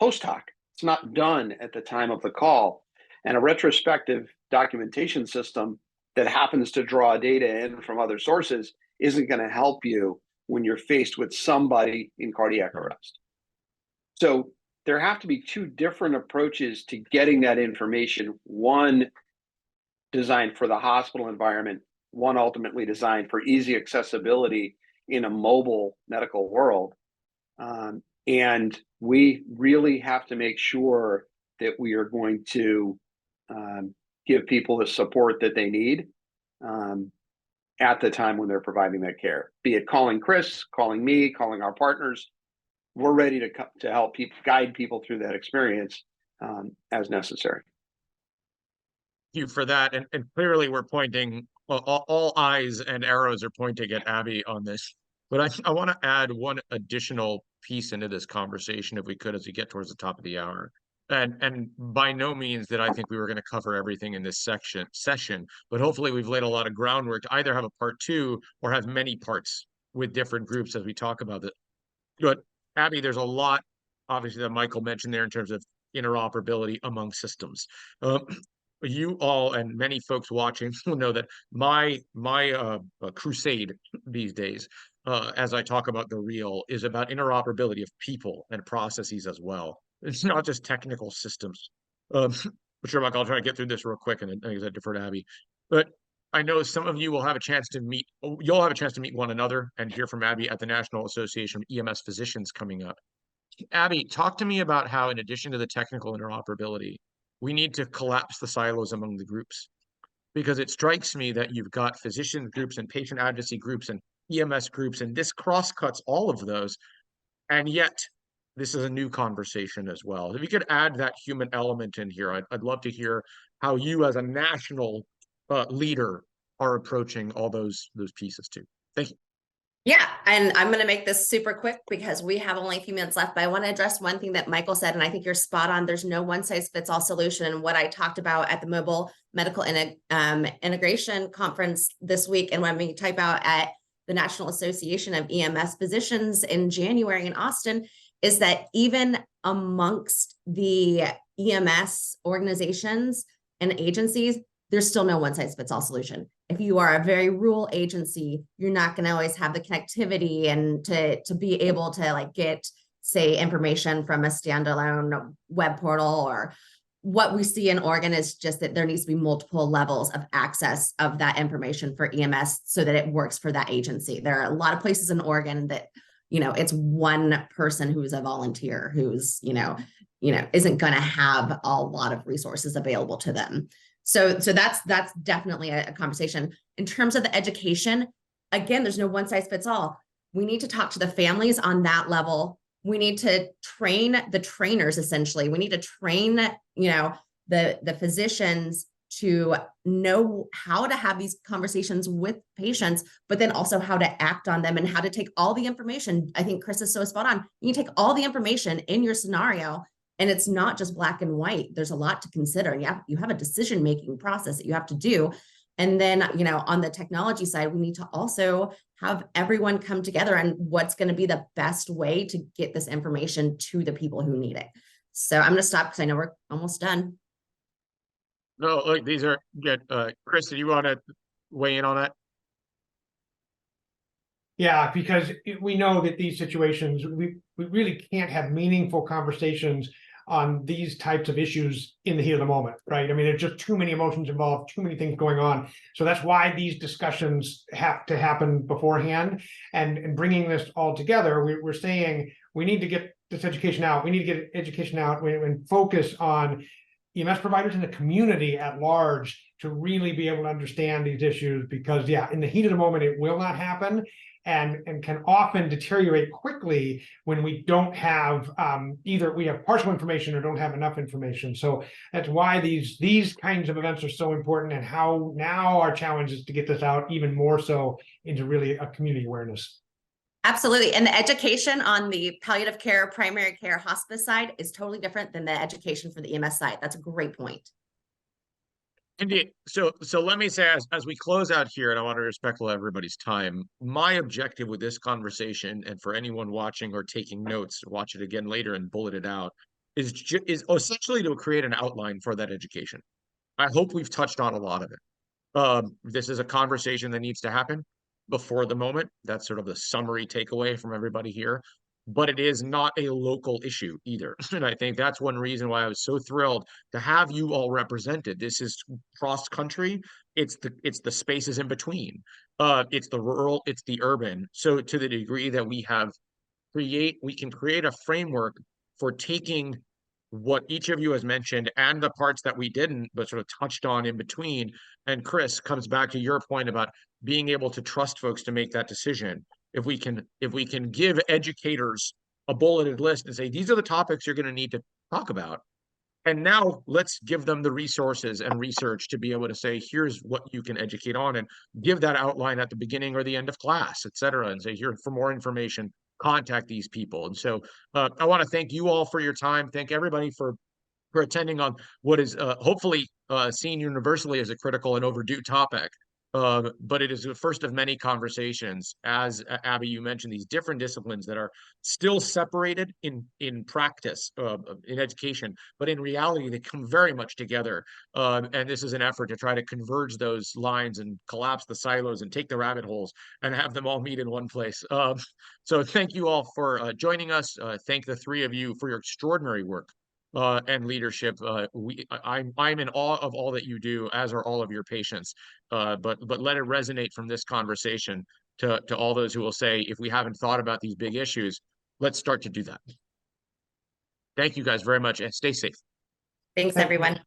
D: post hoc. It's not done at the time of the call. And a retrospective documentation system that happens to draw data in from other sources isn't going to help you when you're faced with somebody in cardiac arrest. So there have to be two different approaches to getting that information. One designed for the hospital environment, one ultimately designed for easy accessibility in a mobile medical world. And we really have to make sure that we are going to give people the support that they need at the time when they're providing that care, be it calling Chris, calling me, calling our partners. We're ready to help people, guide people through that experience as necessary.
A: Thank you for that. And clearly we're pointing, well, all eyes and arrows are pointing at Abby on this. But I want to add one additional piece into this conversation, if we could, as we get towards the top of the hour. And by no means that I think we were going to cover everything in this session, but hopefully we've laid a lot of groundwork to either have a part two or have many parts with different groups as we talk about it. But Abby, there's a lot, obviously, that Michael mentioned there in terms of interoperability among systems. You all and many folks watching will know that my crusade these days, as I talk about the real, is about interoperability of people and processes as well. It's not just technical systems. But sure, Mike, I'll try to get through this real quick, and then I defer to Abby. But I know some of you will have a chance to meet. You'll have a chance to meet one another and hear from Abby at the National Association of EMS Physicians coming up. Abby, talk to me about how, in addition to the technical interoperability, we need to collapse the silos among the groups, because it strikes me that you've got physician groups and patient advocacy groups and EMS groups, and this cross-cuts all of those. And yet, this is a new conversation as well. If you could add that human element in here, I'd love to hear how you, as a national leader, are approaching all those pieces too. Thank you.
C: Yeah, and I'm going to make this super quick because we have only a few minutes left, but I want to address one thing that Michael said, and I think you're spot on. There's no one size fits all solution. And what I talked about at the Mobile Medical Integration Conference this week, and when we type out at the National Association of EMS Physicians in January in Austin, is that even amongst the EMS organizations and agencies, there's still no one size fits all solution. If you are a very rural agency, you're not going to always have the connectivity and to be able to like get, say, information from a standalone web portal. Or what we see in Oregon is just that there needs to be multiple levels of access of that information for EMS so that it works for that agency. There are a lot of places in Oregon that, it's one person who's a volunteer who's, isn't going to have a lot of resources available to them. So that's definitely a conversation. In terms of the education, again, there's no one size fits all. We need to talk to the families on that level. We need to train the trainers, essentially. We need to train, the physicians to know how to have these conversations with patients, but then also how to act on them and how to take all the information. I think Chris is so spot on. You take all the information in your scenario, and it's not just black and white. There's a lot to consider. You have a decision-making process that you have to do. And then, on the technology side, we need to also have everyone come together on what's going to be the best way to get this information to the people who need it. So I'm going to stop because I know we're almost done.
A: No, look, these are good. Chris, do you want to weigh in on that?
B: Yeah, because we know that these situations, we really can't have meaningful conversations on these types of issues in the heat of the moment, right? I mean, there's just too many emotions involved, too many things going on. So that's why these discussions have to happen beforehand. And bringing this all together, we're saying we need to get this education out. We need to get education out and focus on EMS providers in the community at large to really be able to understand these issues, because in the heat of the moment, it will not happen. And can often deteriorate quickly when we don't have either we have partial information or don't have enough information. So that's why these kinds of events are so important, and how now our challenge is to get this out even more so into really a community awareness.
C: Absolutely. And the education on the palliative care, primary care, hospice side is totally different than the education for the EMS side. That's a great point.
A: Indeed. So let me say, as we close out here, and I want to be respectful of everybody's time, my objective with this conversation, and for anyone watching or taking notes, watch it again later and bullet it out, is essentially to create an outline for that education. I hope we've touched on a lot of it. This is a conversation that needs to happen before the moment. That's sort of the summary takeaway from everybody here. But it is not a local issue either. And I think that's one reason why I was so thrilled to have you all represented. This is cross country. It's the spaces in between. It's the rural, it's the urban. So to the degree that we have create a framework for taking what each of you has mentioned and the parts that we didn't, but sort of touched on in between. And Chris, comes back to your point about being able to trust folks to make that decision. If we can give educators a bulleted list and say, these are the topics you're going to need to talk about. And now let's give them the resources and research to be able to say, here's what you can educate on, and give that outline at the beginning or the end of class, et cetera, and say, here, for more information, contact these people. And so I want to thank you all for your time. Thank everybody for attending on what is hopefully seen universally as a critical and overdue topic. But it is the first of many conversations, as Abby, you mentioned, these different disciplines that are still separated in practice, in education, but in reality, they come very much together. And this is an effort to try to converge those lines and collapse the silos and take the rabbit holes and have them all meet in one place. So thank you all for joining us. Thank the three of you for your extraordinary work and leadership. I'm in awe of all that you do, as are all of your patients. But let it resonate from this conversation to all those who will say, if we haven't thought about these big issues, let's start to do that. Thank you guys very much, and stay safe.
C: Thanks, everyone.